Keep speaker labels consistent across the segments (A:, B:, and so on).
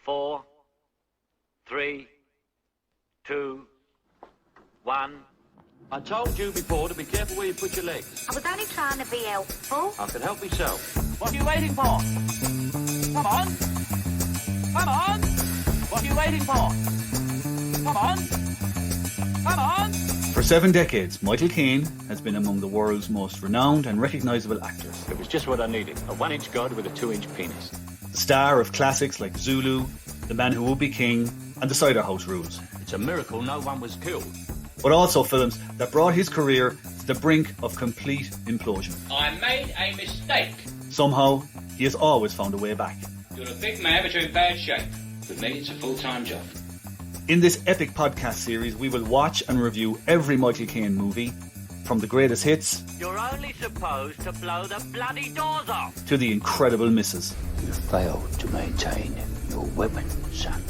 A: 4, 3, 2, 1. I told you before to be careful where you put your legs.
B: I was only trying to be helpful.
A: I can help myself. What are you waiting for? Come on. Come on. What are you waiting for? Come on. Come on.
C: For 7 decades, Michael Caine has been among the world's most renowned and recognisable actors.
A: It was just what I needed. A 1-inch god with a 2-inch penis.
C: The star of classics like Zulu, The Man Who Would Be King, and The Cider House Rules.
A: It's a miracle no one was killed.
C: But also films that brought his career to the brink of complete implosion.
D: I made a mistake.
C: Somehow, he has always found a way back.
D: You're a big man, but you're in bad shape. With me, it's a full-time job.
C: In this epic podcast series, we will watch and review every Michael Caine movie, from the greatest hits
A: You're only supposed to blow the bloody doors off.
C: to the incredible misses,
E: You failed to maintain your weapon, son.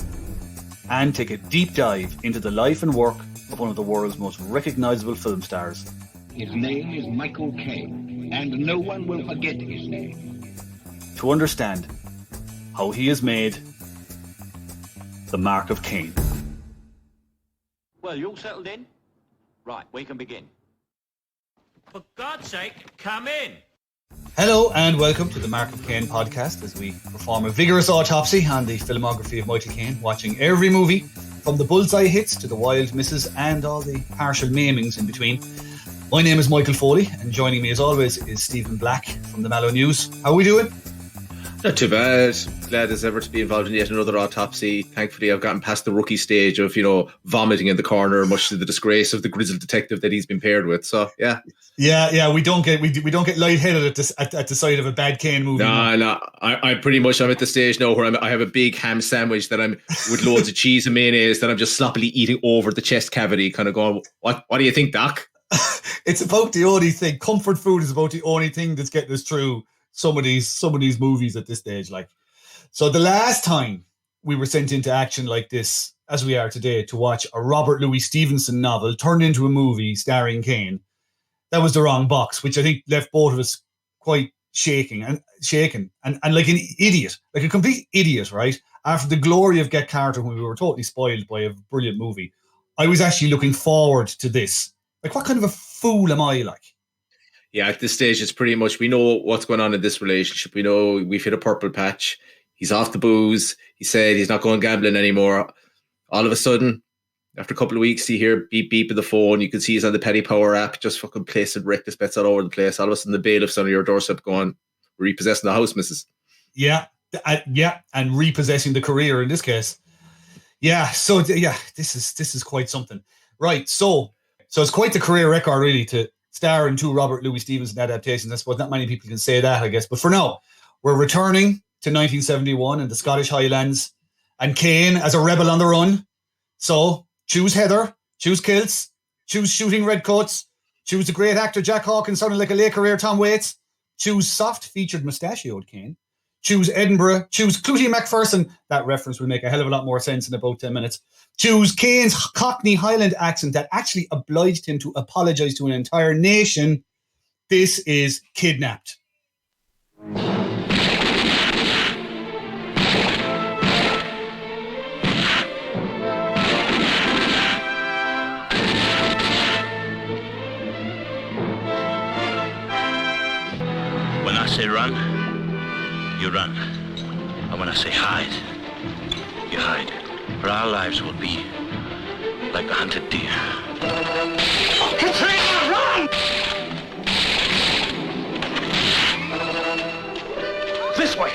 C: and take a deep dive into the life and work of one of the world's most recognisable film stars.
F: His name is Michael Caine, and no one will forget his name.
C: To understand how he has made the mark of Caine.
A: Well, you all settled in? Right, we can begin. For God's sake, come in.
C: Hello and welcome to the Mark of Caine podcast as we perform a vigorous autopsy on the filmography of Michael Caine, watching every movie from the bullseye hits to the wild misses and all the partial maimings in between. My name is Michael Foley and joining me as always is Stephen Black from the Mallow News. How are we doing?
G: Not too bad. Glad as ever to be involved in yet another autopsy. Thankfully, I've gotten past the rookie stage of, vomiting in the corner, much to the disgrace of the grizzled detective that he's been paired with. So, yeah.
C: Yeah. We don't get lightheaded at the sight of a bad Caine movie.
G: No. I'm at the stage now where I have a big ham sandwich that I'm with loads of cheese and mayonnaise that I'm just sloppily eating over the chest cavity, kind of going, what do you think, Doc?
C: It's about the only thing. Comfort food is about the only thing that's getting us through some of these movies at this stage. So the last time we were sent into action like this, as we are today, to watch a Robert Louis Stevenson novel turned into a movie starring Caine, that was the wrong box, which I think left both of us quite shaken and like an idiot, like a complete idiot, right? After the glory of Get Carter, when we were totally spoiled by a brilliant movie, I was actually looking forward to this. Like, what kind of a fool am I, like?
G: Yeah, at this stage, it's pretty much, we know what's going on in this relationship. We know we've hit a purple patch. He's off the booze. He said he's not going gambling anymore. All of a sudden, after a couple of weeks, you hear beep at the phone. You can see he's on the Petty Power app, just fucking placing reckless bets all over the place. All of a sudden, the bailiff's on your doorstep going, repossessing the house, missus.
C: Yeah, and repossessing the career in this case. Yeah, so yeah, this is quite something. Right, so it's quite the career record, really, to star in 2 Robert Louis Stevenson adaptations. I suppose not many people can say that, I guess. But for now, we're returning to 1971 in the Scottish Highlands, and Caine as a rebel on the run. So choose Heather, choose kilts, choose shooting redcoats, choose the great actor Jack Hawkins sounding like a late career Tom Waits, choose soft-featured mustachioed Caine, choose Edinburgh, choose Clootie Macpherson. That reference will make a hell of a lot more sense in about 10 minutes. Choose Caine's Cockney Highland accent that actually obliged him to apologise to an entire nation. This is Kidnapped.
H: When I say run, you run. And when I say hide, you hide. For our lives will be like a hunted deer. Katrina, run! This way!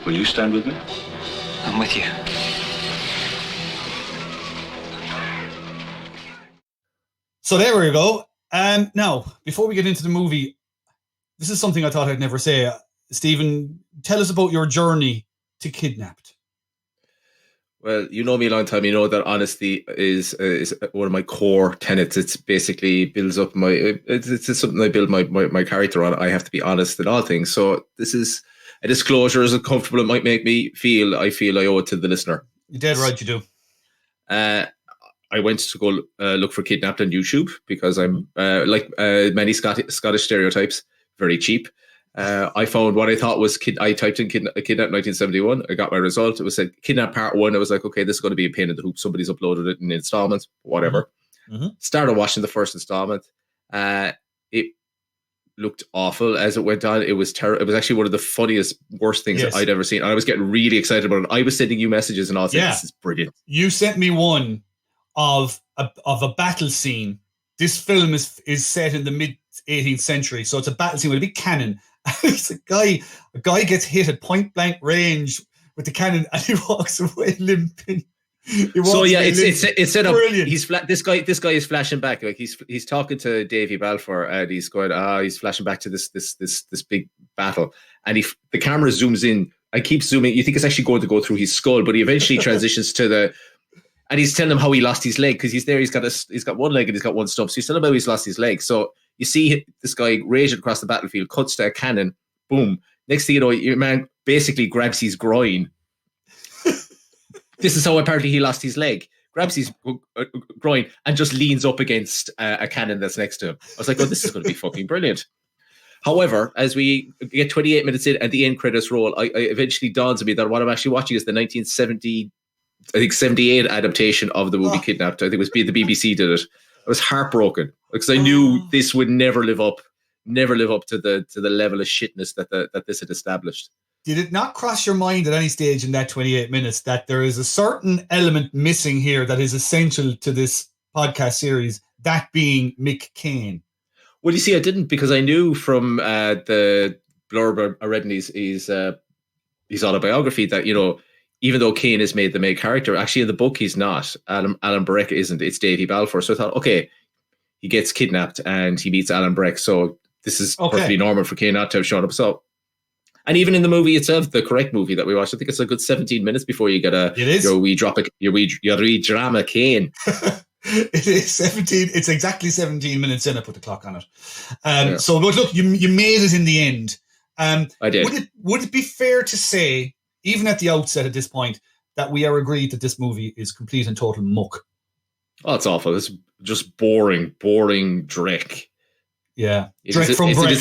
H: Will you stand with me?
E: I'm with you.
C: So there we go. Now, before we get into the movie, this is something I thought I'd never say. Stephen, tell us about your journey to Kidnapped.
G: Well, you know me a long time. You know that honesty is one of my core tenets. It's basically builds up it's something I build my character on. I have to be honest in all things. So this is a disclosure as uncomfortable it might make me feel. I feel I owe it to the listener.
C: You're dead right, you do.
G: I went to go look for Kidnapped on YouTube because I'm like many Scottish stereotypes, very cheap. I found what I thought was I typed in Kidnap 1971. I got my result. It was said Kidnap Part 1. I was like, okay, this is going to be a pain in the hoop. Somebody's uploaded it in installments, whatever.
C: Mm-hmm.
G: Started watching the first installment. It looked awful as it went on. It was terrible. It was actually one of the funniest, worst things that I'd ever seen. And I was getting really excited about it. I was sending you messages and all saying, this is brilliant.
C: You sent me one of a battle scene. This film is set in the mid 18th century, so it's a battle scene with a big cannon. It's a guy gets hit at point blank range with the cannon, and he walks away limping.
G: It's set up.
C: Brilliant.
G: This guy is flashing back. Like he's talking to Davy Balfour, and he's going, he's flashing back to this big battle, and the camera zooms in. I keep zooming. You think it's actually going to go through his skull, but he eventually transitions to and he's telling him how he lost his leg, because he's there. He's got one leg and he's got one stump. So he's telling him how he's lost his leg. So you see this guy raging across the battlefield, cuts to a cannon, boom. Next thing you know, your man basically grabs his groin. This is how apparently he lost his leg. Grabs his groin and just leans up against a cannon that's next to him. I was like, oh, this is going to be fucking brilliant. However, as we get 28 minutes in and the end credits roll, I eventually dawns on me that what I'm actually watching is the 78 adaptation of the movie Kidnapped. I think it was the BBC did it. I was heartbroken because I knew this would never live up to the level of shitness that this had established.
C: Did it not cross your mind at any stage in that 28 minutes that there is a certain element missing here that is essential to this podcast series, that being Mick Caine?
G: Well, you see, I didn't, because I knew from the blurb I read in his autobiography that, you know, even though Caine is made the main character, actually in the book he's not. Alan Breck isn't. It's Davy Balfour. So I thought, okay, he gets kidnapped and he meets Alan Breck. So this is perfectly normal for Caine not to have shown up. So, and even in the movie itself, the correct movie that we watched, I think it's a good 17 minutes before you get your wee drama Caine.
C: It is 17. It's exactly 17 minutes in. I put the clock on it. So, but look, you made it in the end.
G: I did.
C: Would it be fair to say, even at the outset at this point, that we are agreed that this movie is complete and total muck?
G: Oh, it's awful. It's just boring Drek.
C: Yeah. Drek from Breck.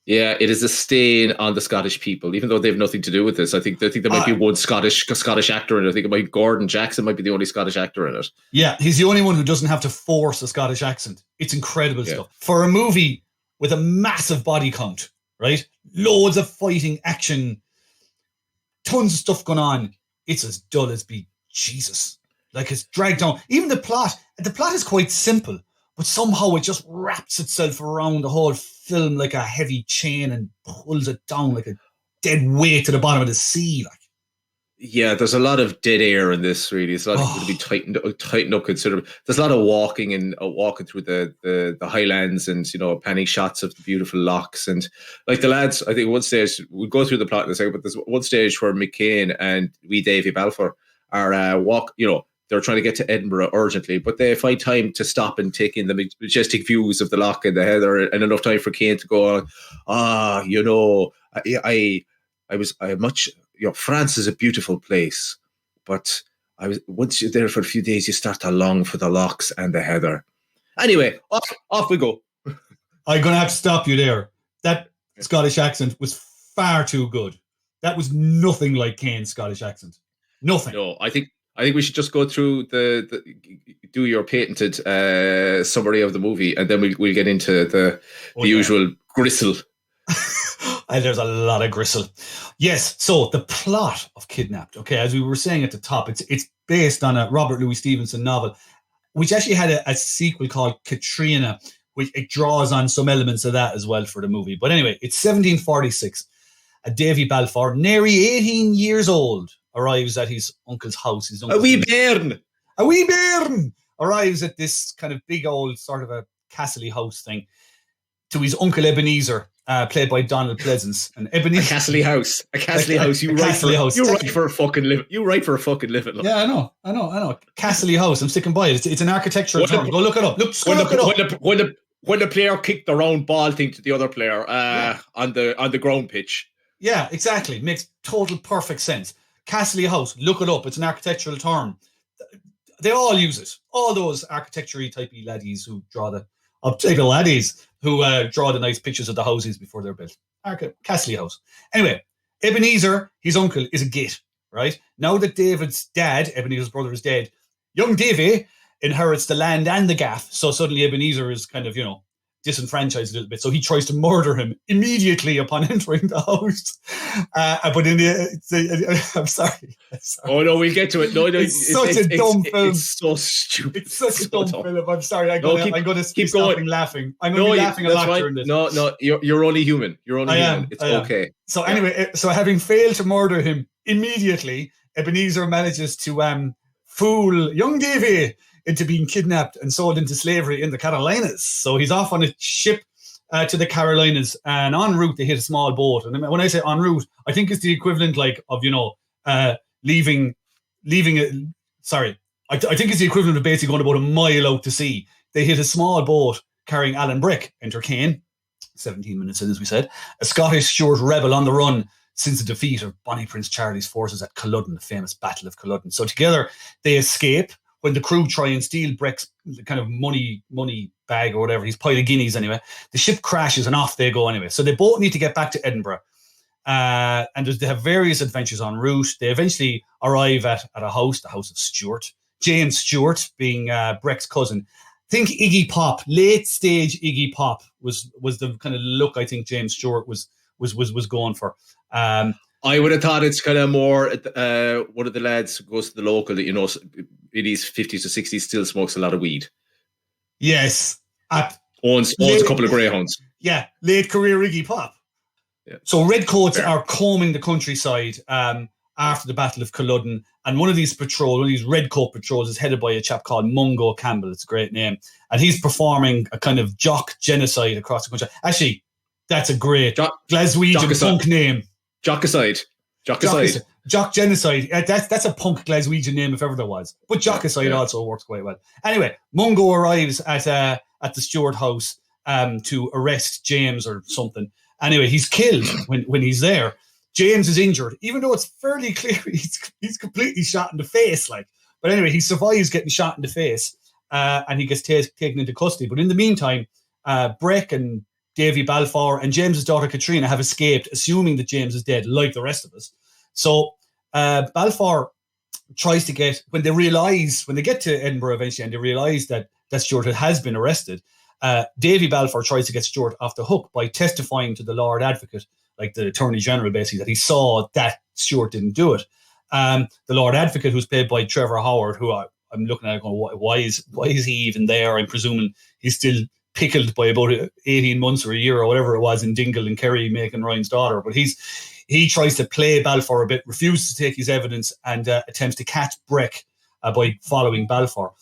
G: It is a stain on the Scottish people, even though they have nothing to do with this. I think there might be one Scottish actor in it. I think it might be Gordon Jackson might be the only Scottish actor in it. Yeah,
C: he's the only one who doesn't have to force a Scottish accent. It's incredible stuff. For a movie with a massive body count, right? Loads of fighting, action, tons of stuff going on. It's as dull as be Jesus. Like, it's dragged on. Even the plot is quite simple, but somehow it just wraps itself around the whole film like a heavy chain and pulls it down like a dead weight to the bottom of the sea. Like,
G: yeah, there's a lot of dead air in this. Really, it's a lot to be tightened up considerably. There's a lot of walking through the highlands, and panning shots of the beautiful lochs, and like the lads. I think one stage we'll go through the plot in a second, but there's one stage where Mick Caine and Davy Balfour are they're trying to get to Edinburgh urgently, but they find time to stop and take in the majestic views of the loch and the heather, and enough time for Caine to go on. France is a beautiful place, but once you're there for a few days, you start to long for the lochs and the heather. Anyway, off we go.
C: I'm going to have to stop you there. That Scottish accent was far too good. That was nothing like Caine's Scottish accent. Nothing.
G: No, I think we should just go through do your patented summary of the movie, and then we'll get into the usual gristle.
C: And there's a lot of gristle. Yes, so the plot of Kidnapped, okay, as we were saying at the top, it's based on a Robert Louis Stevenson novel, which actually had a sequel called Katrina, which it draws on some elements of that as well for the movie. But anyway, it's 1746. Davy Balfour, nearly 18 years old, arrives at his uncle's house.
G: A wee bairn
C: arrives at this kind of big old sort of a castle house thing to his uncle Ebenezer, played by Donald Pleasance. And Ebenezer,
G: a castle house. You write for a fucking living.
C: Yeah, I know. Castle house. I'm sticking by it. It's an architectural term. Go look it up.
G: When the player kicked the round ball thing to the other player on the ground pitch.
C: Yeah, exactly. Makes total perfect sense. Castle house. Look it up. It's an architectural term. They all use it. All those architecture-y typey laddies who draw the nice pictures of the houses before they're built. Castley House. Anyway, Ebenezer, his uncle, is a git, right? Now that David's dad, Ebenezer's brother, is dead, young Davy inherits the land and the gaff. So suddenly Ebenezer is kind of, disenfranchised a little bit. So he tries to murder him immediately upon entering the house. But I'm sorry.
G: Oh no, we'll get to it. No,
C: it's such a dumb film.
G: It's so stupid.
C: It's such a dumb film. I'm sorry. I'm going to keep
G: going.
C: Laughing. I'm going to be laughing a lot during this.
G: No, you're only human. You're only human. It's okay.
C: So anyway, so having failed to murder him immediately, Ebenezer manages to fool young Davy into being kidnapped and sold into slavery in the Carolinas. So he's off on a ship to the Carolinas, and en route they hit a small boat. And when I say en route, I think it's the equivalent of leaving it. Sorry, I think it's the equivalent of basically going about a mile out to sea. They hit a small boat carrying Alan Breck, enter Caine, 17 minutes in, as we said, a Scottish Stuart rebel on the run since the defeat of Bonnie Prince Charlie's forces at Culloden, the famous Battle of Culloden. So together they escape. When the crew try and steal Breck's kind of money bag or whatever, his pile of guineas anyway, the ship crashes and off they go anyway. So they both need to get back to Edinburgh. And they have various adventures en route. They eventually arrive at a house, the house of Stuart. James Stuart being Breck's cousin. Think Iggy Pop, late stage Iggy Pop was the kind of look I think James Stewart was going for.
G: I would have thought it's kind of more one of the lads who goes to the local, in his 50s to 60s, still smokes a lot of weed.
C: Yes.
G: Owns a couple of greyhounds.
C: Yeah, late career Iggy Pop. Yeah. So redcoats are combing the countryside after the Battle of Culloden, and one of these redcoat patrols is headed by a chap called Mungo Campbell. It's a great name. And he's performing a kind of jock genocide across the country. Actually, that's a great Glaswegian punk name.
G: Jockicide.
C: Jock genocide. That's a punk Glaswegian name if ever there was. But jockicide also works quite well. Anyway, Mungo arrives at the Stewart house to arrest James or something. Anyway, he's killed when he's there. James is injured, even though it's fairly clear he's completely shot in the face. But anyway, he survives getting shot in the face, and he gets taken into custody. But in the meantime, Breck and Davy Balfour and James's daughter Katrina have escaped, assuming that James is dead, like the rest of us. So Balfour tries to get, when they get to Edinburgh eventually and they realise that Stuart has been arrested, Davy Balfour tries to get Stuart off the hook by testifying to the Lord Advocate, like the Attorney General basically, that he saw that Stuart didn't do it. The Lord Advocate, who's played by Trevor Howard, who I'm looking at going, why is he even there? I'm presuming he's still pickled by about 18 months or a year or whatever it was in Dingle and Kerry making Ryan's daughter. But he tries to play Balfour a bit, refuses to take his evidence, and attempts to catch Breck by following Balfour.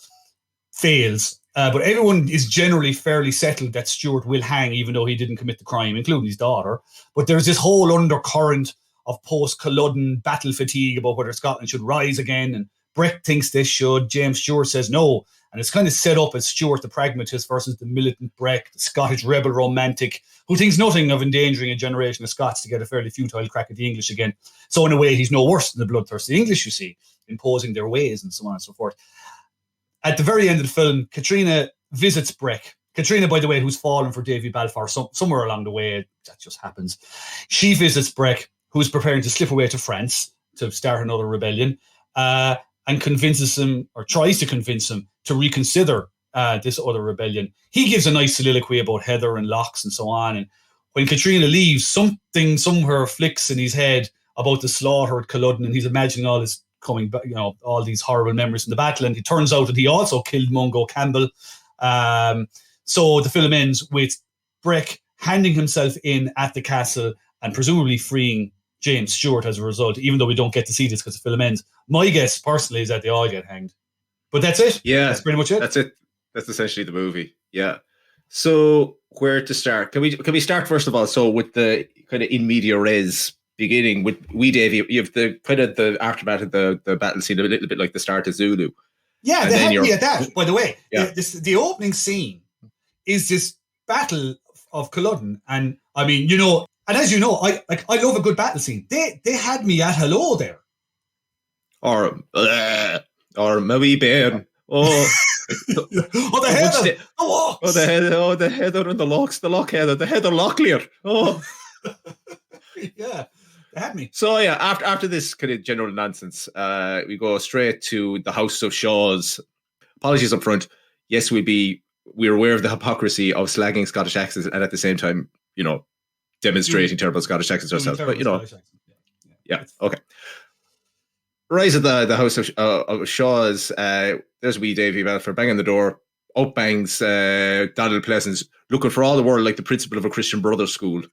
C: Fails. But everyone is generally fairly settled that Stuart will hang, even though he didn't commit the crime, including his daughter. But there's this whole undercurrent of post-Culloden battle fatigue about whether Scotland should rise again, and Breck thinks they should. James Stewart says no. And it's kind of set up as Stuart the pragmatist versus the militant Breck, the Scottish rebel romantic, who thinks nothing of endangering a generation of Scots to get a fairly futile crack at the English again. So in a way, he's no worse than the bloodthirsty English, you see, imposing their ways and so on and so forth. At the very end of the film, Katrina visits Breck. Katrina, by the way, who's fallen for Davy Balfour somewhere along the way, that just happens. She visits Breck, who's preparing to slip away to France to start another rebellion, and convinces him, or tries to convince him, to reconsider this other rebellion. He gives a nice soliloquy about Heather and lochs and so on. And when Katrina leaves, something somewhere flicks in his head about the slaughter at Culloden, and he's imagining all this coming back, all these horrible memories from the battle. And it turns out that he also killed Mungo Campbell. So the film ends with Breck handing himself in at the castle and presumably freeing James Stewart as a result, even though we don't get to see this because the film ends. My guess, personally, is that they all get hanged. But that's it.
G: Yeah.
C: That's pretty much it.
G: That's it. That's essentially the movie. Yeah. So where to start? Can we start first of all? So with the kind of in media res beginning with Wee Davy, you have the kind of the aftermath of the battle scene, a little bit like the start of Zulu.
C: Yeah, they had me at that, by the way.
G: Yeah.
C: The opening scene is this battle of Culloden. And I mean, and as you know, I love a good battle scene. They had me at hello there.
G: Or my wee bairn. Oh,
C: the heather.
G: The heather and the lochs, the loch heather, the heather lochlier. Oh,
C: Yeah, they had me.
G: So yeah, after this kind of general nonsense, we go straight to the House of Shaws. Apologies up front. Yes, we're aware of the hypocrisy of slagging Scottish accents and at the same time, demonstrating terrible Scottish accents ourselves. But yeah, okay. Rise of the House of Shaws. There's wee Davy Balfour banging the door. Out bangs Donald Pleasance, looking for all the world like the principal of a Christian Brothers school.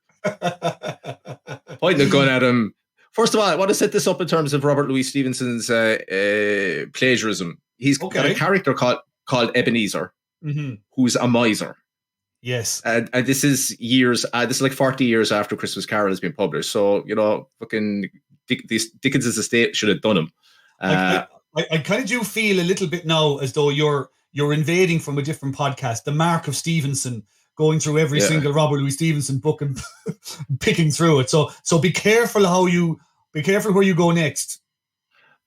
G: Pointing a gun at him. First of all, I want to set this up in terms of Robert Louis Stevenson's plagiarism. He's got a character called Ebenezer, who's a miser.
C: Yes.
G: And this is years, this is like 40 years after Christmas Carol has been published. So, fucking Dickens's estate should have done him.
C: I kind of do feel a little bit now as though you're invading from a different podcast, the Mark of Stevenson, going through every single Robert Louis Stevenson book and picking through it. So be careful where you go next.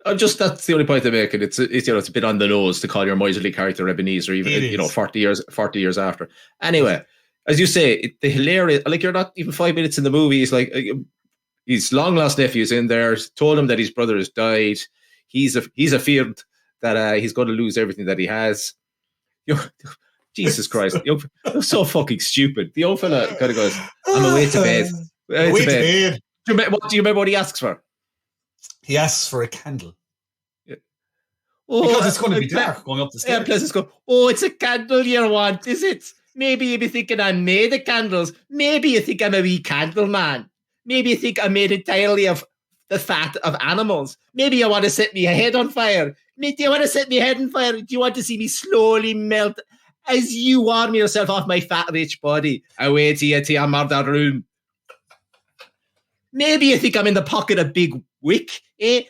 G: That's the only point I'm making. It's a bit on the nose to call your miserly character Ebenezer, even 40 years after. Anyway, as you say, the hilarious, like, you're not even 5 minutes in the movie. He's like, his long lost nephew's in there, told him that his brother has died. He's afeared that he's going to lose everything that he has. Jesus Christ, you're so fucking stupid. The old fella kind of goes, I'm away to bed. Away to bed. Do you remember what he asks for?
C: He asks for a candle.
G: Yeah.
C: Because it's going to be dark going up the stairs.
G: Yeah, Pleasance go, it's a candle you want, is it? Maybe you be thinking I'm made of candles. Maybe you think I'm a wee candle man. Maybe you think I'm made entirely of the fat of animals. Maybe you want to set me head on fire. Do you want to set me head on fire? Do you want to see me slowly melt as you warm yourself off my fat, rich body? Away to your murder room. Maybe you think I'm in the pocket of Big Wick.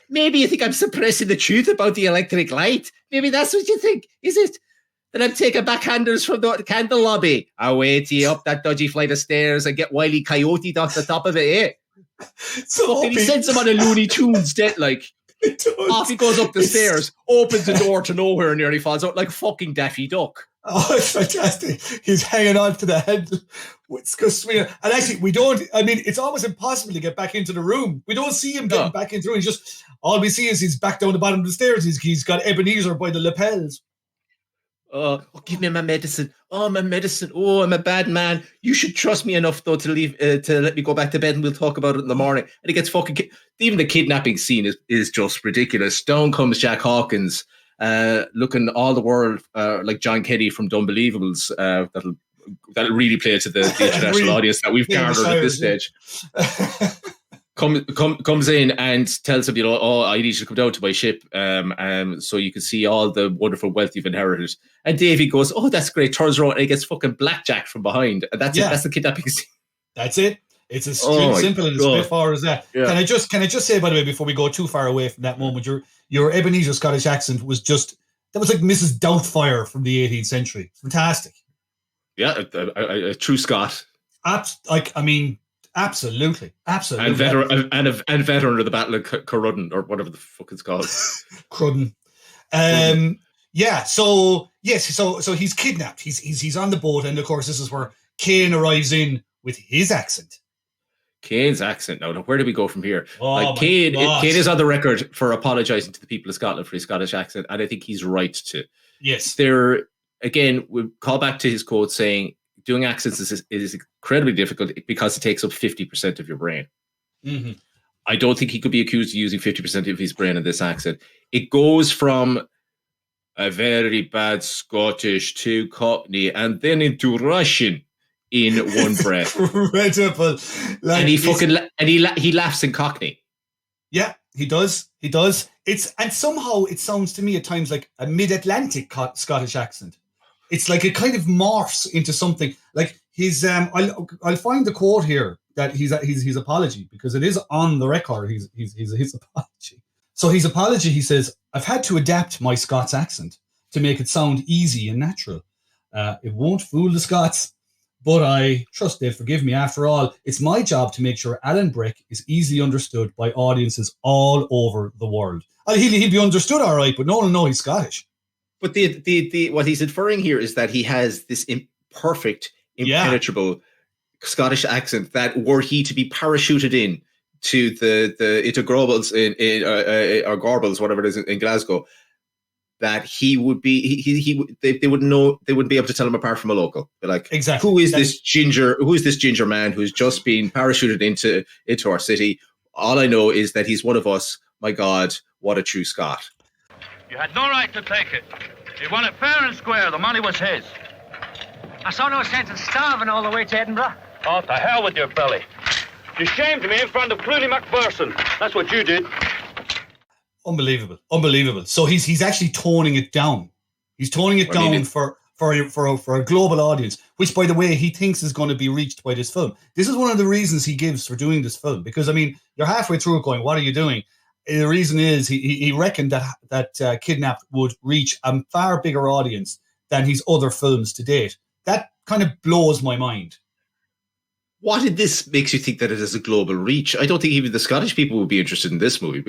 G: Maybe you think I'm suppressing the truth about the electric light. Maybe that's what you think, is it? That I'm taking backhanders from the candle lobby. Away to you up that dodgy flight of stairs and get Wile E. Coyote off the top of it,
C: So
G: he sends him on a Looney Tunes debt, like. Off he goes up the stairs, opens the door to nowhere and nearly falls out like fucking Daffy Duck.
C: Oh, it's fantastic. He's hanging on to the handle. And actually, it's almost impossible to get back into the room. We don't see him getting back into the room. All we see is he's back down the bottom of the stairs. He's got Ebenezer by the lapels.
G: Give me my medicine. My medicine. I'm a bad man. You should trust me enough, though, to leave to let me go back to bed, and we'll talk about it in the morning. And it gets fucking. Even the kidnapping scene is just ridiculous. Down comes Jack Hawkins, looking all the world like John Kenny from Dunbelievables. That'll really play to the international audience that we've garnered at this stage. Comes in and tells him, I need you to come down to my ship, so you can see all the wonderful wealth you've inherited. And Davy goes, that's great. Turns around and he gets fucking blackjacked from behind. And that's it. That's the kidnapping scene.
C: That's it. It's as simple and as straightforward as that. Yeah. Can I just say, by the way, before we go too far away from that moment, your Ebenezer Scottish accent was like Mrs. Doubtfire from the 18th century. Fantastic.
G: Yeah, a true Scot.
C: Absolutely.
G: And veteran of the Battle of Culloden, or whatever the fuck it's called.
C: Cruden. So he's kidnapped. He's on the boat, and of course this is where Caine arrives in with his accent.
G: Caine's accent. Now, where do we go from here? Caine is on the record for apologising to the people of Scotland for his Scottish accent, and I think he's right to.
C: Yes.
G: Again, we'll call back to his quote saying, doing accents is incredibly difficult because it takes up 50% of your brain.
C: Mm-hmm.
G: I don't think he could be accused of using 50% of his brain in this accent. It goes from a very bad Scottish to Cockney and then into Russian in one breath.
C: Incredible.
G: And he laughs in Cockney.
C: Yeah, he does. And somehow it sounds to me at times like a mid-Atlantic Scottish accent. It's like it kind of morphs into something like his. I'll find the quote here that his apology, because it is on the record. His apology. So his apology, he says, "I've had to adapt my Scots accent to make it sound easy and natural. It won't fool the Scots, but I trust they'll forgive me. After all, it's my job to make sure Alan Breck is easily understood by audiences all over the world. He'll be understood all right, but no one will know he's Scottish."
G: But the what he's inferring here is that he has this imperfect, impenetrable Scottish accent that were he to be parachuted in to into Gorbals or Gorbals, whatever it is in Glasgow, that he would be they wouldn't know, they wouldn't be able to tell him apart from a local. They're like,
C: exactly.
G: Who is this ginger man who's just been parachuted into our city? All I know is that he's one of us. My God, what a true Scot.
H: You had no right to take it. He won it fair and square. The money was his.
A: I saw no sense in starving all the way to Edinburgh.
H: Oh, to hell with your belly. You shamed me in front of Clooney Macpherson. That's what you did.
C: Unbelievable. So he's actually toning it down. He's toning it down for a global audience, which, by the way, he thinks is going to be reached by this film. This is one of the reasons he gives for doing this film, because, I mean, you're halfway through it going, what are you doing? The reason is he reckoned that Kidnapped would reach a far bigger audience than his other films to date. That kind of blows my mind.
G: What in this makes you think that it has a global reach? I don't think even the Scottish people would be interested in this movie.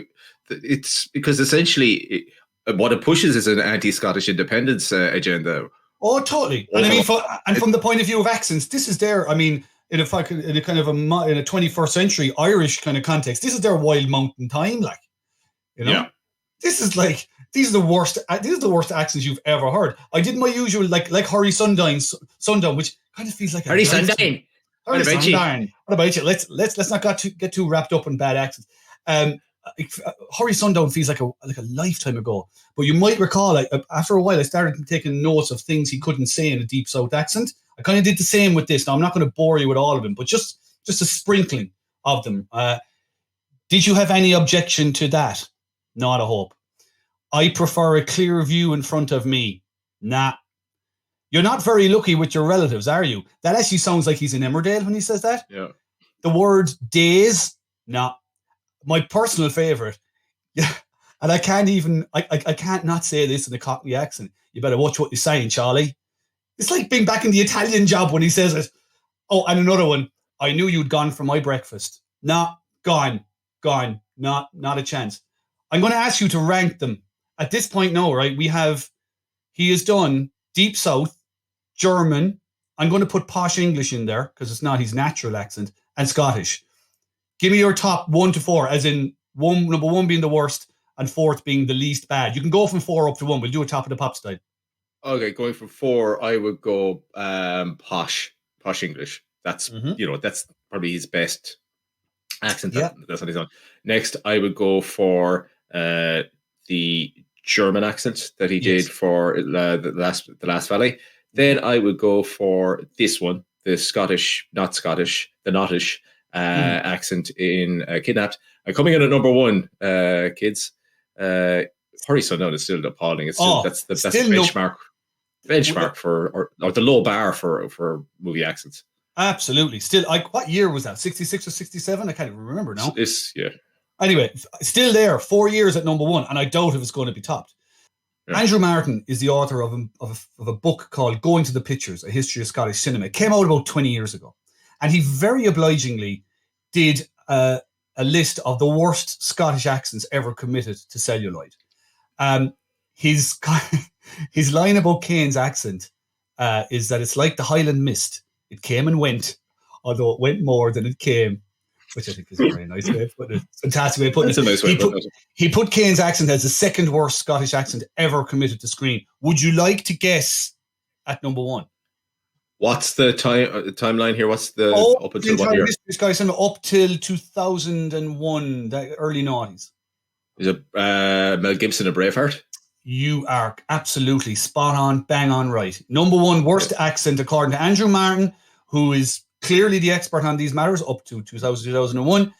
G: It's because essentially what it pushes is an anti-Scottish independence agenda.
C: Oh, totally. And I mean, from the point of view of accents, this is their, I mean, in a kind of in a 21st century Irish kind of context, this is their Wild Mountain Time, like, you know. Yeah. This is like, these are the worst accents you've ever heard. I did my usual like Harry Sundown, which kind of feels like
G: Harry Sundown.
C: What about you? Let's not get too wrapped up in bad accents. Harry Sundown feels like a lifetime ago, but you might recall, after a while, I started taking notes of things he couldn't say in a deep South accent. I kind of did the same with this. Now I'm not going to bore you with all of them, but just a sprinkling of them. Did you have any objection to that? Not a hope. I prefer a clear view in front of me. Nah. You're not very lucky with your relatives, are you? That actually sounds like he's in Emmerdale when he says that.
G: Yeah.
C: The word days, nah. My personal favourite, yeah, and I can't not say this in a Cockney accent. You better watch what you're saying, Charlie. It's like being back in the Italian job when he says it. Oh, and another one. I knew you'd gone for my breakfast. Nah, gone. Not a chance. I'm going to ask you to rank them. At this point now, right, he has done Deep South, German, I'm going to put posh English in there because it's not his natural accent, and Scottish. Give me your top 1 to 4, as in number 1 being the worst and 4th being the least bad. You can go from 4 up to 1. We'll do a top of the pop style.
G: Okay, going from 4, I would go posh English. That's that's probably his best accent. Yeah. That's what he's on. Next, I would go for the German accent that he did for the last Valley. Then I would go for this one, the Scottish, not Scottish, the Nottish accent in Kidnapped. And coming in at number 1, kids, Harry Sundown is still appalling. It's still, that's the benchmark for or the low bar for movie accents.
C: Absolutely. Still, what year was that? 66 or 67? I can't even remember now.
G: Yeah.
C: Anyway, still there, 4 years at number 1, and I doubt if it's going to be topped. Yeah. Andrew Martin is the author of a book called Going to the Pictures, A History of Scottish Cinema. It came out about 20 years ago. And he very obligingly did a list of the worst Scottish accents ever committed to celluloid. His line about Caine's accent is that it's like the Highland mist. It came and went, although it went more than it came, which I think is a very nice way of putting it. Fantastic way of putting it.
G: That's a nice way of putting it.
C: He put Caine's accent as the second worst Scottish accent ever committed to screen. Would you like to guess at number 1?
G: What's the timeline here? What's the up until what year?
C: Scottish cinema up till 2001, the early 90s.
G: Is it Mel Gibson, A Braveheart?
C: You are absolutely spot on, bang on right. Number 1 worst accent according to Andrew Martin, who is clearly the expert on these matters up to 2001.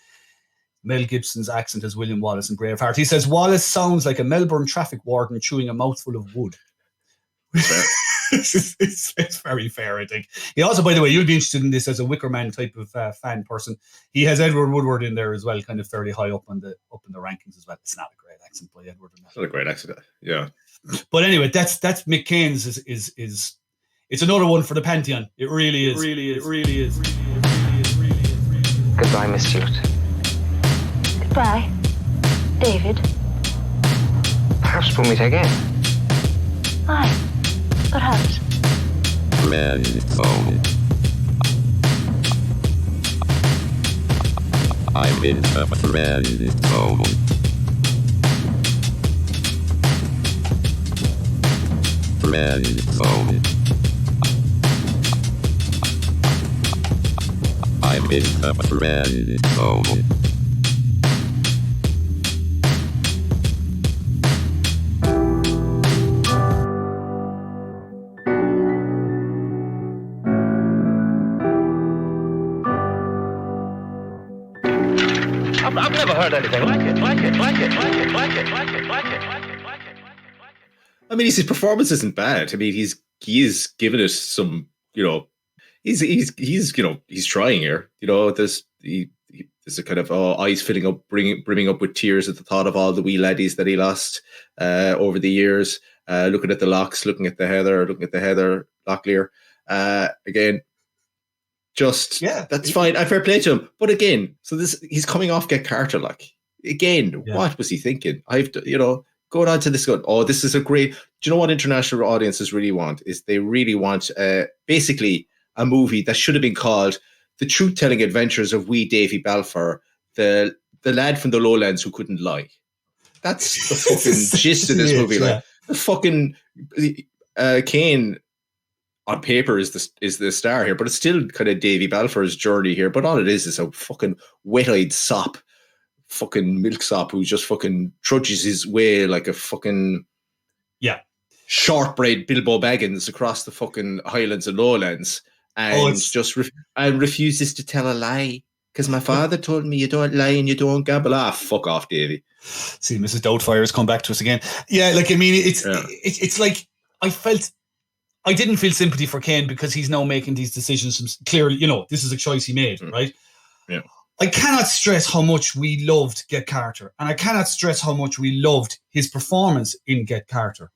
C: Mel Gibson's accent as William Wallace in Braveheart. He says Wallace sounds like a Melbourne traffic warden chewing a mouthful of wood. It's very fair, I think. He also, by the way, you'll be interested in this as a Wicker Man type of fan person. He has Edward Woodward in there as well, kind of fairly high up in the rankings as well. It's not a great accent by Edward.
G: It's not a great accent, yeah.
C: But anyway, that's Mick Caine's is it's another one for the Pantheon. It really is. It really is.
I: Goodbye, Miss Stewart.
B: Goodbye, David.
I: Perhaps we'll meet again.
B: Aye, perhaps.
J: I'm in a friend zone. Friend zone. I'm in a friend zone.
H: I've never heard anything like it.
G: I mean, his performance isn't bad. I mean, he is giving us some, he's trying here. There's a kind of eyes filling up, brimming up with tears at the thought of all the wee laddies that he lost over the years. Looking at the lochs, looking at the Heather Locklear. Again, that's fine. I fair play to him. But again, so he's coming off Get Carter. What was he thinking? Going on to this going, this is a great. Do you know what international audiences really want? Is they really want basically a movie that should have been called The Truth-Telling Adventures of Wee Davy Balfour, the lad from the lowlands who couldn't lie. That's the fucking gist of this movie.
C: Yeah.
G: The fucking Caine on paper is the star here, but it's still kind of Davy Balfour's journey here. But all it is a fucking wet-eyed sop, fucking milksop who just fucking trudges his way like a fucking shortbread Bilbo Baggins across the fucking highlands and lowlands, and and refuses to tell a lie because my father told me you don't lie and you don't gamble. Fuck off, Davy.
C: See, Mrs. Doubtfire's come back to us again. Yeah, it's like I didn't feel sympathy for Caine because he's now making these decisions. Clearly, this is a choice he made, right?
G: Yeah.
C: I cannot stress how much we loved Get Carter, and I cannot stress how much we loved his performance in Get Carter.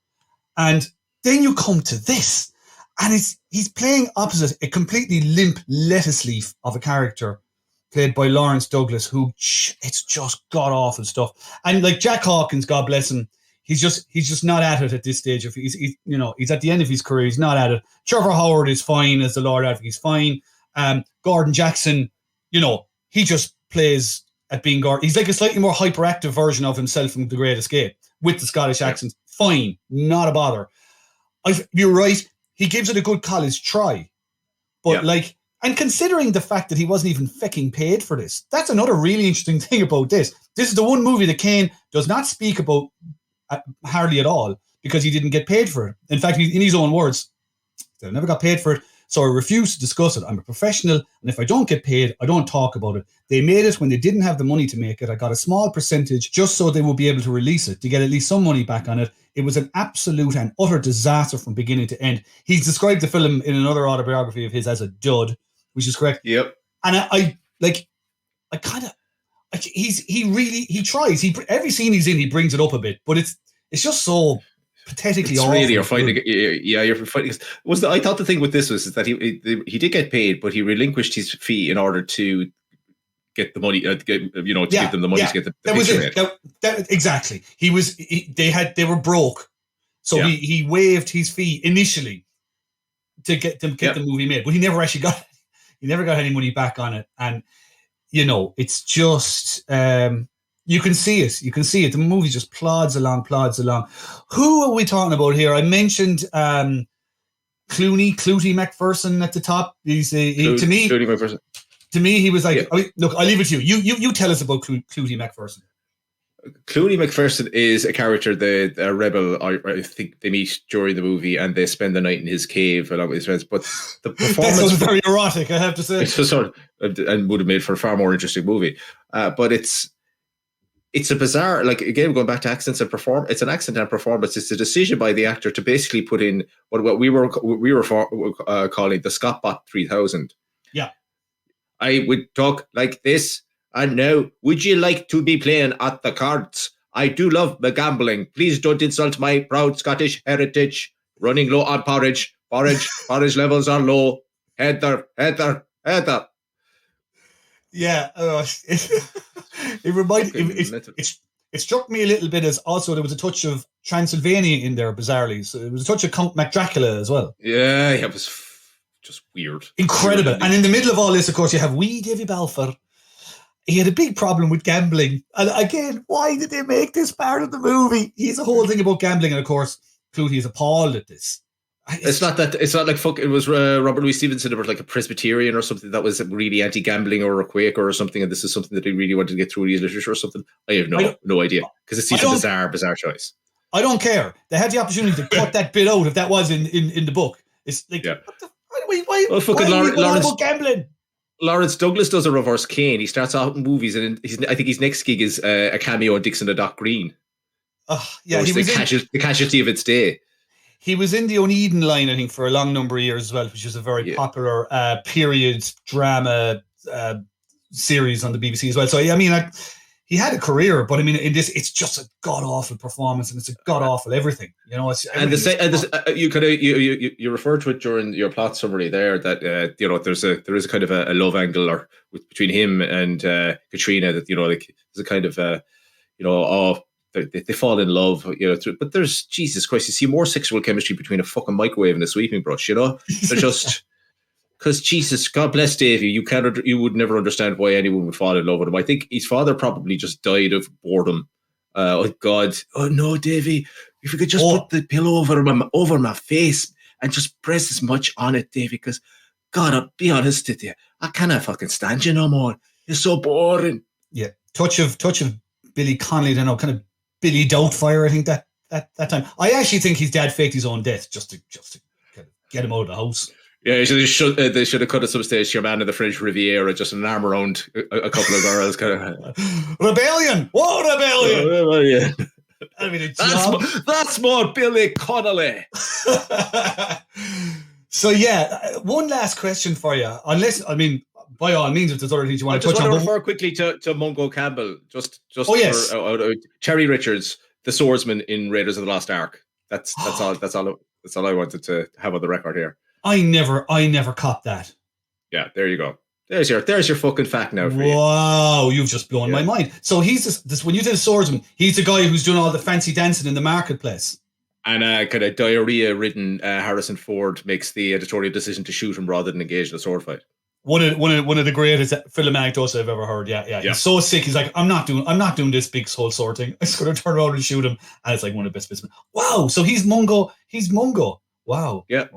C: And then you come to this, and he's playing opposite a completely limp lettuce leaf of a character played by Lawrence Douglas, who it's just god awful stuff. And like Jack Hawkins, God bless him, he's just not at it at this stage. If he's at the end of his career, he's not at it. Trevor Howard is fine as the Lord Advocate, he's fine. Gordon Jackson, he just plays at being Gordon. He's like a slightly more hyperactive version of himself from The Great Escape with the Scottish accent. Fine, not a bother. You're right. He gives it a good college try, but and considering the fact that he wasn't even fucking paid for this, that's another really interesting thing about this. This is the one movie that Caine does not speak about hardly at all because he didn't get paid for it. In fact, in his own words, I never got paid for it, so I refuse to discuss it. I'm a professional, and if I don't get paid, I don't talk about it. They made it when they didn't have the money to make it. I got a small percentage just so they would be able to release it, to get at least some money back on it. It was an absolute and utter disaster from beginning to end. He's described the film in another autobiography of his as a dud, which is correct.
G: Yep.
C: And he tries. Every scene he's in, he brings it up a bit, but it's just so pathetically awful.
G: Really, you're fighting. Yeah, you're fighting. I thought the thing with this was that he did get paid, but he relinquished his fee in order to get the money. Give them the money to get the
C: that was it. Exactly. They were broke, so he waived his fee initially to get the movie made, but he never actually got. He never got any money back on it, and it's just. You can see it. The movie just plods along. Who are we talking about here? I mentioned Clooney McPherson at the top. He's to me. Clooney McPherson. To me, he was like, look, I'll leave it to you. You tell us about Clooney McPherson.
G: Clooney McPherson is a character, the rebel. I think they meet during the movie and they spend the night in his cave along with his friends. But the performance
C: that sounds very erotic, I have to say.
G: And would have made for a far more interesting movie. But it's a bizarre, again, going back to accents and performance. It's an accent and performance. It's a decision by the actor to basically put in what we were calling the Scottbot 3000.
C: Yeah,
G: I would talk like this. And now, would you like to be playing at the cards? I do love the gambling. Please don't insult my proud Scottish heritage. Running low on porridge. Porridge levels are low. Heather.
C: Yeah, it reminded it struck me a little bit as also there was a touch of Transylvania in there, bizarrely. So it was a touch of Count MacDracula as well.
G: Yeah, it was just weird.
C: Incredible. And in the middle of all this, of course, you have wee Davy Balfour. he had a big problem with gambling. And again, why did they make this part of the movie? He's a whole thing about gambling. And of course, Clooney is appalled at this.
G: It's not like fuck. It was Robert Louis Stevenson, or like a Presbyterian or something that was really anti-gambling, or a Quaker or something, and this is something that he really wanted to get through in his literature or something. I have no idea, because it seems a bizarre choice.
C: I don't care. They had the opportunity to cut that bit out if that was in the book. It's like, why are we going on about gambling?
G: Lawrence Douglas does a reverse Caine. He starts out in movies, and I think his next gig is a cameo in Dixon the Dock Green.
C: He was
G: the casualty of its day.
C: He was in the Oneiden line, I think, for a long number of years as well, which was a very popular period drama series on the BBC as well. So, I mean, he had a career, but I mean, in this, it's just a god awful performance, and it's a god awful everything. You know, you referred to it during your plot summary there that there is a kind of a love angle or between him and Katrina, that like there's a kind of they fall in love, but there's, Jesus Christ, you see more sexual chemistry between a fucking microwave and a sweeping brush, they're just, because Jesus, God bless Davy, you would never understand why anyone would fall in love with him. I think his father probably just died of boredom. Oh God, oh no, Davy, if you could just put the pillow over my face and just press as much on it, Davy, because God, I'll be honest with you, I cannot fucking stand you no more. You're so boring. Yeah, touch of Billy Connolly, kind of Billy Doubtfire, I think that time. I actually think his dad faked his own death just to kind of get him out of the house.
G: Yeah, they should have cut at some stage your man in the French Riviera, just an arm around a couple of girls. Kind of
C: rebellion! What rebellion?
G: I mean, that's more Billy Connolly.
C: So one last question for you. Unless, I mean, by all means, if there's other things you want to touch on. I
G: just want to refer quickly to Mungo Campbell, just for Terry Richards, the swordsman in Raiders of the Lost Ark. That's all I wanted to have on the record here.
C: I never caught that.
G: Yeah, there you go. There's your fucking fact now for you.
C: Wow, you've just blown my mind. So he's this when you did a swordsman, he's the guy who's doing all the fancy dancing in the marketplace.
G: And kind of diarrhea-ridden Harrison Ford makes the editorial decision to shoot him rather than engage in a sword fight.
C: One of the greatest film anecdotes I've ever heard. Yeah. He's so sick. He's like, I'm not doing this big soul sword thing. I'm just going to turn around and shoot him. And it's like one of the best bits. Wow. So he's Mungo. He's Mungo. Wow.
G: Yeah.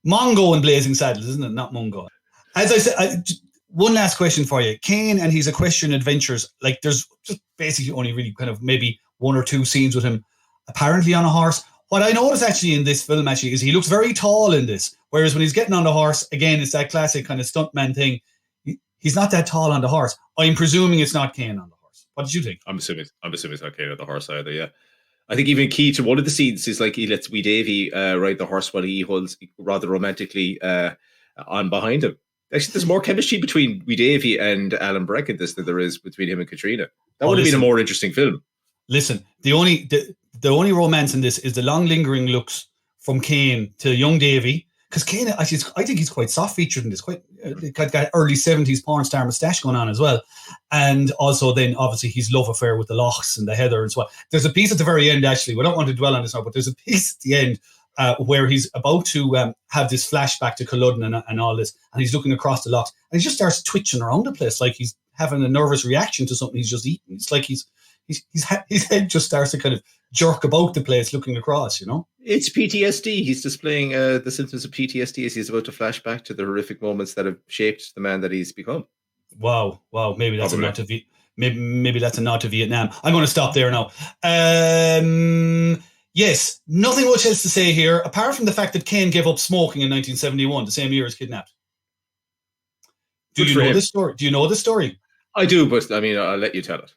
C: Mongo in Blazing Saddles, isn't it? Not Mungo. As I said, one last question for you. Caine and his equestrian adventures. Like, there's just basically only really kind of maybe one or two scenes with him apparently on a horse. What I noticed actually in this film is he looks very tall in this, whereas when he's getting on the horse, again, it's that classic kind of stuntman thing. He's not that tall on the horse. I'm presuming it's not Caine on the horse. What did you think?
G: I'm assuming it's not Caine on the horse either. Yeah, I think even key to one of the scenes is like he lets wee Davy ride the horse while he holds rather romantically on behind him. Actually, there's more chemistry between wee Davy and Alan Breck in this than there is between him and Katrina. That would have been a more interesting film.
C: Listen, the only romance in this is the long lingering looks from Caine to young Davy, because Caine, actually, I think he's quite soft featured in this, quite got early 70s porn star moustache going on as well, and also then obviously his love affair with the Lochs and the Heather as well. There's a piece at the very end, actually. We don't want to dwell on this now, but there's a piece at the end where he's about to have this flashback to Culloden and all this, and he's looking across the Lochs, and he just starts twitching around the place like he's having a nervous reaction to something he's just eaten. It's like his head just starts to kind of jerk about the place looking across,
G: It's PTSD. He's displaying the symptoms of PTSD as he's about to flash back to the horrific moments that have shaped the man that he's become.
C: Wow. Maybe that's a nod to maybe that's a nod to Vietnam. I'm going to stop there now. Yes, nothing much else to say here, apart from the fact that Caine gave up smoking in 1971, the same year as Kidnapped. Do you know this story? Do you know this story?
G: I do, but I mean, I'll let you tell it.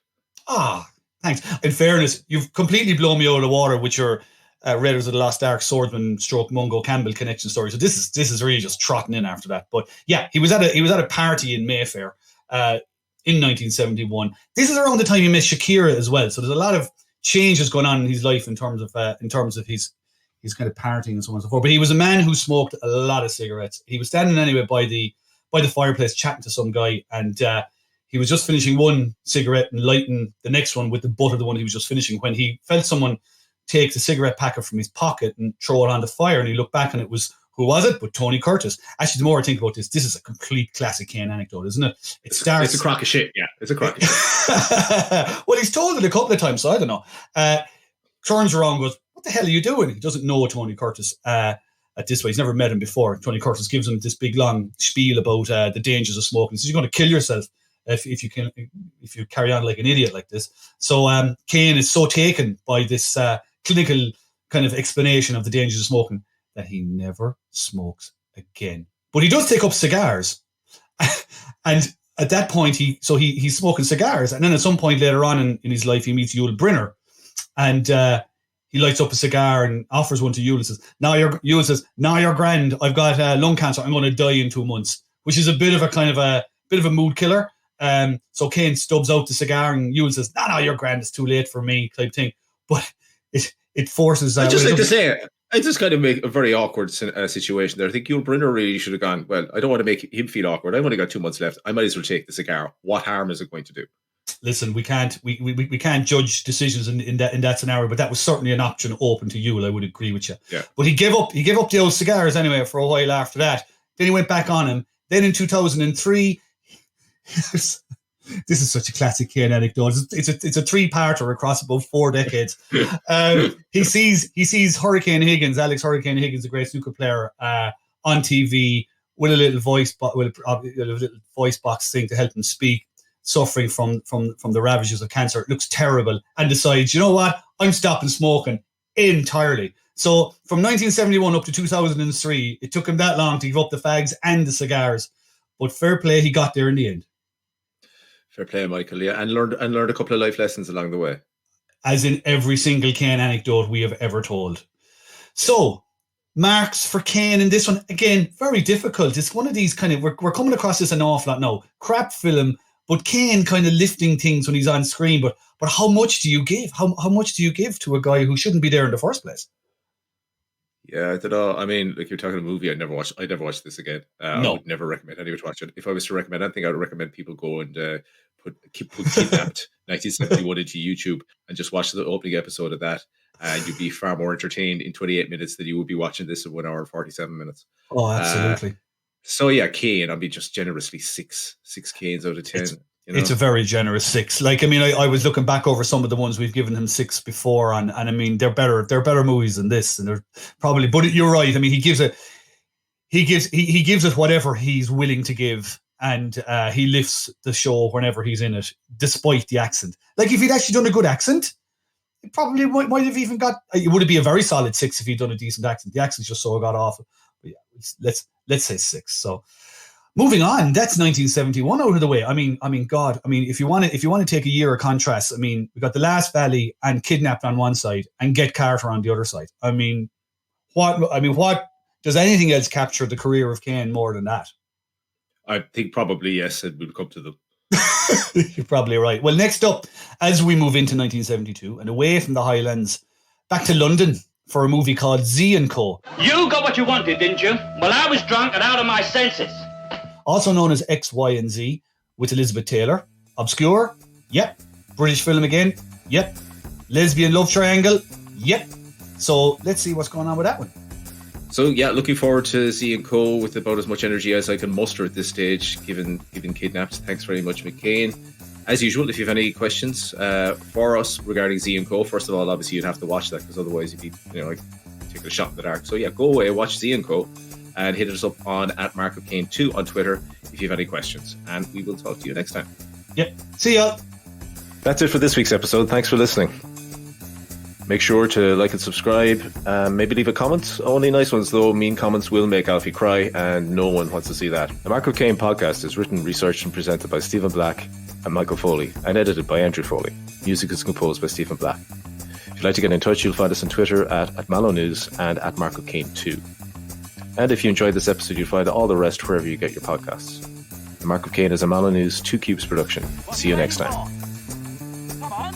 C: Thanks. In fairness, you've completely blown me out of the water with your Raiders of the Lost Ark swordsman / Mungo Campbell connection story. So this is really just trotting in after that. But yeah, he was at a party in Mayfair in 1971. This is around the time he met Shakira as well. So there's a lot of changes going on in his life in terms of his kind of partying and so on and so forth. But he was a man who smoked a lot of cigarettes. He was standing anyway by the fireplace chatting to some guy, and he was just finishing one cigarette and lighting the next one with the butt of the one he was just finishing when he felt someone take the cigarette packet from his pocket and throw it on the fire, and he looked back and it was Who was it? But Tony Curtis. Actually, the more I think about this is a complete classic Caine anecdote, isn't it?
G: It's a crock of shit. Yeah, it's a crock of shit.
C: Well, he's told it a couple of times, so I don't know. Turns around, goes, "What the hell are you doing?" He doesn't know Tony Curtis at this way. He's never met him before. Tony Curtis gives him this big long spiel about the dangers of smoking. He says, "You're going to kill yourself if you carry on like an idiot like this." So Caine is so taken by this clinical kind of explanation of the dangers of smoking that he never smokes again. But he does take up cigars. And at that point, he's smoking cigars. And then at some point later on in his life, he meets Yul Brynner. And he lights up a cigar and offers one to Yul and says, Yul says, "Now you're grand. I've got lung cancer. I'm going to die in 2 months," which is a bit of a mood killer. So Caine stubs out the cigar and Yul says, no, you're grand. It's too late for me type thing. But it forces...
G: I'd just like to say... I just kind of make a very awkward situation there. I think Yul Brynner really should have gone, well, I don't want to make him feel awkward. I've only got 2 months left. I might as well take the cigar. What harm is it going to do?
C: Listen, we can't judge decisions in that scenario, but that was certainly an option open to Yul. I would agree with you.
G: Yeah.
C: But he gave up the old cigars anyway for a while after that. Then he went back on him. Then in 2003, this is such a classic Caine anecdote. It's a 3-parter across about 4 decades. He sees Hurricane Higgins, Alex Hurricane Higgins, the great snooker player, on TV with a little voice box thing to help him speak, suffering from the ravages of cancer. It looks terrible, and decides, you know what, I'm stopping smoking entirely. So from 1971 up to 2003, it took him that long to give up the fags and the cigars. But fair play, he got there in the end.
G: Fair play, Michael. Yeah, and learned a couple of life lessons along the way,
C: as in every single Caine anecdote we have ever told. So, marks for Caine in this one, again, very difficult. It's one of these kind of, we're coming across this an awful lot now. Crap film, but Caine kind of lifting things when he's on screen. But how much do you give? How much do you give to a guy who shouldn't be there in the first place?
G: Yeah, I don't know. I mean, like, you're talking a movie I'd never watch this again. No. I would never recommend anyone to watch it. If I was to recommend anything, I would recommend people go and put Kidnapped 1971 into YouTube and just watch the opening episode of that. And you'd be far more entertained in 28 minutes than you would be watching this in 1 hour and 47 minutes.
C: Oh, absolutely.
G: So yeah, Caine, I'll be just generously 6 Caines out of 10.
C: It's a very generous 6. Like, I mean, I was looking back over some of the ones we've given him 6 before, and I mean, they're better movies than this, and they're probably. But you're right. I mean, he gives it whatever he's willing to give, and he lifts the show whenever he's in it, despite the accent. Like, if he'd actually done a good accent, it probably might have even got. It would be a very solid 6 if he'd done a decent accent. The accent's just so got awful. But yeah, let's say 6. So. Moving on, that's 1971 out of the way. I mean, God. I mean, if you want to take a year of contrast, I mean, we got The Last Valley and Kidnapped on one side, and Get Carter on the other side. I mean, what does anything else capture the career of Caine more than that?
G: I think probably yes, it will come to them.
C: You're probably right. Well, next up, as we move into 1972 and away from the Highlands, back to London for a movie called Z & Co.
K: You got what you wanted, didn't you? Well, I was drunk and out of my senses.
C: Also known as X, Y, and Z, with Elizabeth Taylor. Obscure? Yep. British film again? Yep. Lesbian love triangle? Yep. So let's see what's going on with that one.
G: So yeah, looking forward to Z & Co. with about as much energy as I can muster at this stage, given Kidnapped. Thanks very much, McCain. As usual, if you have any questions for us regarding Z & Co., first of all, obviously you'd have to watch that, because otherwise you'd be, like taking a shot in the dark. So yeah, go away, watch Z & Co. and hit us up on @MarkOfCaine2 on Twitter if you have any questions. And we will talk to you next time.
C: Yep. See ya.
L: That's it for this week's episode. Thanks for listening. Make sure to like and subscribe. Maybe leave a comment. Only nice ones, though. Mean comments will make Alfie cry, and no one wants to see that. The Mark of Caine podcast is written, researched, and presented by Stephen Black and Michael Foley, and edited by Andrew Foley. Music is composed by Stephen Black. If you'd like to get in touch, you'll find us on Twitter at Mallow News and at Mark of Caine2. And if you enjoyed this episode, you'll find all the rest wherever you get your podcasts. The Mark of Caine is a Mallow News 2 Cubes production. See you next time.
A: Come on.